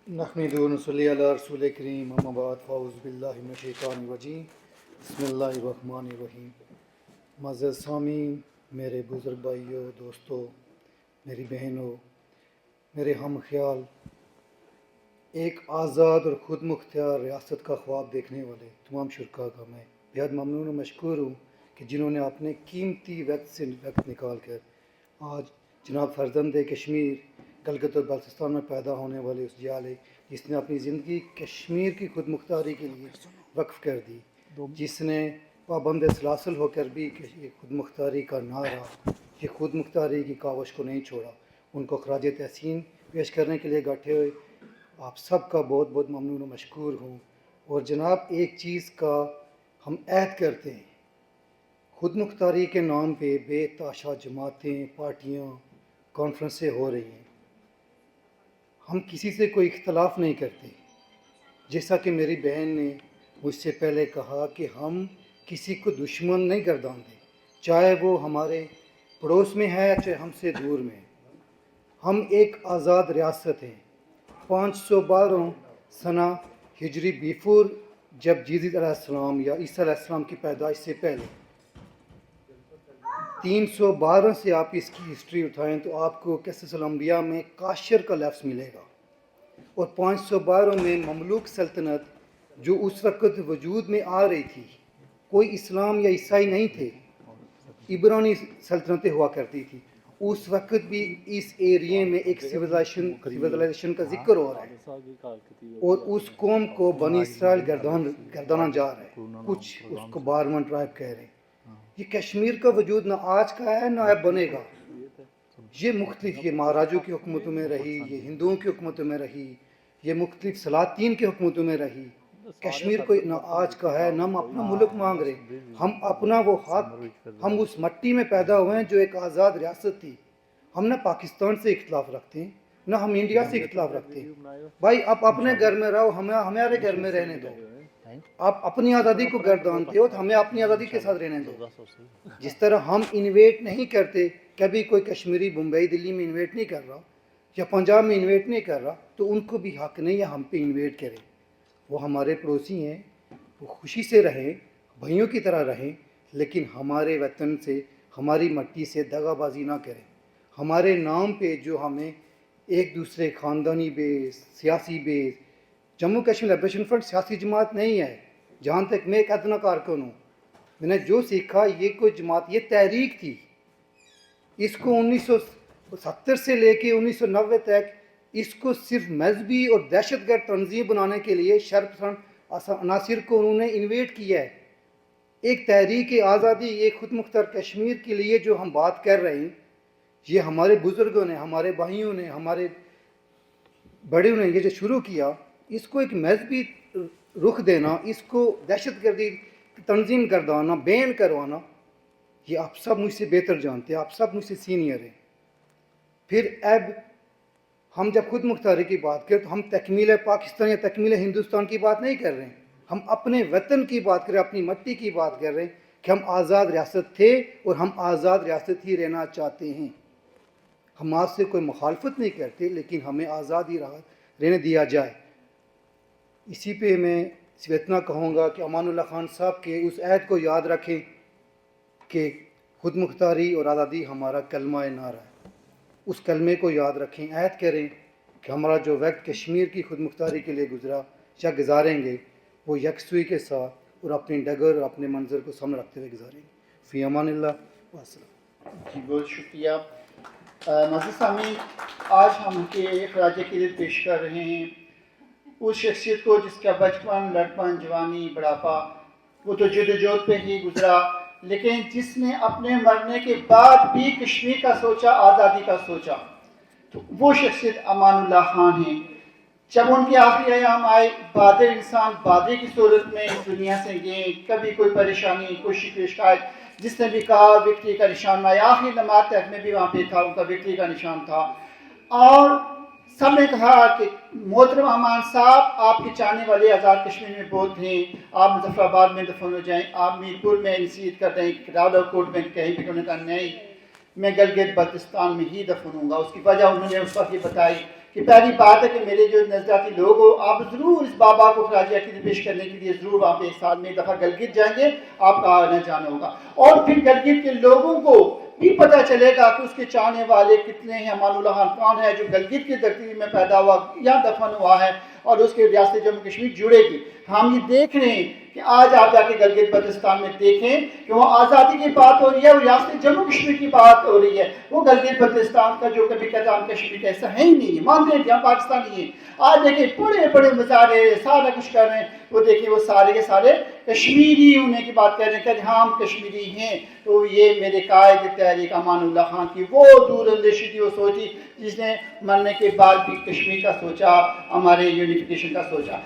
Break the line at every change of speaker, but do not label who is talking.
نحمد و نصلی علی رسول کریم اما بعد فاعوذ باللہ من الشیطان الرجیم بسم اللہ الرحمن الرحیم. معزز سامعین، میرے بزرگ بھائیوں، دوستوں، میری بہنوں، میرے ہم خیال، ایک آزاد اور خود مختار ریاست کا خواب دیکھنے والے تمام شرکاء کا میں بہت ممنون و مشکور ہوں کہ جنہوں نے اپنے قیمتی وقت نکال کر آج جناب فرزند کشمیر گلگت اور بلتستان میں پیدا ہونے والے اس جالے جس نے اپنی زندگی کشمیر کی خود مختاری کے لیے وقف کر دی، جس نے پابند سلاسل ہو کر بھی یہ خود مختاری کا نعرہ، یہ خود مختاری کی کاوش کو نہیں چھوڑا، ان کو خراج تحسین پیش کرنے کے لیے بیٹھے ہوئے آپ سب کا بہت بہت ممنون و مشکور ہوں. اور جناب ایک چیز کا ہم عہد کرتے ہیں، خود مختاری کے نام پہ بے تحاشا جماعتیں، پارٹیاں، کانفرنسیں ہو رہی ہیں. ہم کسی سے کوئی اختلاف نہیں کرتے، جیسا کہ میری بہن نے مجھ سے پہلے کہا کہ ہم کسی کو دشمن نہیں گردانتے، چاہے وہ ہمارے پڑوس میں ہے چاہے ہم سے دور میں. ہم ایک آزاد ریاست ہیں. 512 سنہ ہجری بیفور، جب جیزس علیہ السلام یا عیسیٰ علیہ السلام کی پیدائش سے پہلے 312 سے آپ اس کی ہسٹری اٹھائیں تو آپ کو قصص الانبیاء میں کاشر کا لفظ ملے گا، اور 512 میں مملوک سلطنت جو اس وقت وجود میں آ رہی تھی، کوئی اسلام یا عیسائی نہیں تھے، عبرانی سلطنتیں ہوا کرتی تھی. اس وقت بھی اس ایریے میں ایک سویلائزیشن کا ذکر ہو رہا ہے، اور اس قوم کو بنی اسرائیل گردانا جا رہا ہے، کچھ اس کو بارون ٹرائب کہہ رہے ہیں. یہ کشمیر کا وجود نہ آج کا ہے نہ اب بنے گا. یہ مختلف، یہ مہاراجوں کی حکومتوں میں رہی، یہ ہندوؤں کی حکومتوں میں رہی، یہ مختلف سلاطین کی حکومتوں میں رہی. کشمیر کو نہ آج کا ہے نہ ہم اپنا ملک مانگ رہے، ہم اپنا وہ حق، ہم اس مٹی میں پیدا ہوئے ہیں جو ایک آزاد ریاست تھی. ہم نہ پاکستان سے اختلاف رکھتے ہیں نہ ہم انڈیا سے اختلاف رکھتے ہیں. بھائی آپ اپنے گھر میں رہو، ہمارے گھر میں رہنے دو. آپ اپنی آزادی کو گردانتے ہو تو ہمیں اپنی آزادی کے ساتھ رہنے دو. جس طرح ہم انویٹ نہیں کرتے، کبھی کوئی کشمیری بمبئی دلی میں انویٹ نہیں کر رہا یا پنجاب میں انویٹ نہیں کر رہا، تو ان کو بھی حق نہیں ہے ہم پہ انویٹ کریں. وہ ہمارے پڑوسی ہیں، وہ خوشی سے رہیں، بھائیوں کی طرح رہیں، لیکن ہمارے وطن سے، ہماری مٹی سے دغا بازی نہ کریں. ہمارے نام پہ جو ہمیں ایک دوسرے خاندانی بیس، سیاسی بیس، جموں کشمیر لبریشن فرنٹ سیاسی جماعت نہیں ہے. جہاں تک میں ایک ادنا کارکن ہوں، میں نے جو سیکھا یہ کوئی جماعت، یہ تحریک تھی. اس کو 1970 سے لے کے 1990 تک اس کو صرف مذہبی اور دہشت گرد تنظیم بنانے کے لیے شرپسند عناصر کو انہوں نے انویٹ کیا ہے. ایک تحریک آزادی، ایک خود مختار کشمیر کے لیے جو ہم بات کر رہے ہیں، یہ ہمارے بزرگوں نے، ہمارے بھائیوں نے، ہمارے بڑوں نے یہ جو شروع کیا، اس کو ایک مذہبی رخ دینا، اس کو دہشت گردی تنظیم گردانا، بین کروانا، یہ آپ سب مجھ سے بہتر جانتے ہیں، آپ سب مجھ سے سینئر ہیں. پھر اب ہم جب خود مختاری کی بات کریں تو ہم تکمیل پاکستان یا تکمیل ہندوستان کی بات نہیں کر رہے ہیں، ہم اپنے وطن کی بات کر رہے ہیں، اپنی مٹی کی بات کر رہے ہیں کہ ہم آزاد ریاست تھے اور ہم آزاد ریاست ہی رہنا چاہتے ہیں. ہم آج سے کوئی مخالفت نہیں کرتے، لیکن ہمیں آزاد ہی رہنے دیا جائے. اسی پہ میں صرف اتنا کہوں گا کہ امان اللہ خان صاحب کے اس عہد کو یاد رکھیں کہ خود مختاری اور آزادی ہمارا کلمہ نعرہ ہے. اس کلمے کو یاد رکھیں، عہد کریں کہ ہمارا جو وقت کشمیر کی خود مختاری کے لیے گزرا یا گزاریں گے، وہ یکسوئی کے ساتھ اور اپنی ڈگر اور اپنے منظر کو سامنے رکھتے ہوئے گزاریں گے. فی امان اللہ والسلام.
جی بہت شکریہ. معزز سامعین، آج ہم کے خراج عقیدت پیش کر رہے ہیں اس شخصیت کو جس کا بچپن، لڑکپن، جوانی، بڑھاپا وہ تو جدوجہد پہ ہی گزرا، لیکن جس نے اپنے مرنے کے بعد بھی کشمیر کا سوچا، آزادی کا سوچا، تو وہ شخصیت امان اللہ خان ہیں. جب ان کے آخری ایام آئے، بادر انسان بادر کی صورت میں اس دنیا سے گئے، کبھی کوئی پریشانی، کوئی شکایت، جس نے بھی کہا وکٹری کا نشان آیا، آخری لمحات تک میں بھی وہاں پہ تھا، ان کا وکٹری کا نشان تھا. اور سب نے کہا کہ محترم امان صاحب، آپ کے چاہنے والے آزاد کشمیر میں بہت ہیں، آپ مظفر آباد میں دفن ہو جائیں، آپ میرپور میں نصیحت کر دیں، راولا کوٹ میں کہیں بھی. کہا نہیں، میں گلگت بلتستان میں ہی دفن ہوں گا. اس کی وجہ انہوں نے اس وقت یہ بتائی کہ پہلی بات ہے کہ میرے جو نظریاتی لوگ ہو آپ ضرور اس بابا کو خراج عقیدت پیش کرنے کے لیے ضرور وہاں پہ ایک سال میں ایک دفعہ گلگت جائیں گے، آپ کا آنا جانا ہوگا، اور پھر گلگت کے لوگوں کو بھی پتہ چلے گا کہ اس کے چاہنے والے کتنے ہیں۔ امان اللہ خان کون ہے جو گلگت کی دھرتی میں پیدا ہوا، یہاں دفن ہوا ہے، اور اس کے ریاست جموں کشمیر جڑے گی۔ ہم یہ دیکھ رہے ہیں کہ آج آپ جا کے گلگت بلتستان میں دیکھیں کہ وہ آزادی کی بات ہو رہی ہے، وہ ریاست جموں کشمیر کی بات ہو رہی ہے، وہ گلگت بلتستان کا جو کبھی کہتا ہم کشمیر کا ایسا ہے ہی نہیں ہے، مانتے ہیں یہاں پاکستانی ہیں۔ آج دیکھیں بڑے بڑے مظاہرے سارا کچھ کر رہے ہیں، وہ دیکھیں وہ سارے کے سارے کشمیری ہونے کی بات کر رہے ہیں کہ ہاں ہم کشمیری ہیں۔ تو یہ میرے قائد تحریک امان اللہ خان کی وہ دور اندیشی تھی، وہ سوچی جس نے مرنے کے بعد بھی کشمیر کا سوچا، ہمارے یونیفیکیشن کا سوچا۔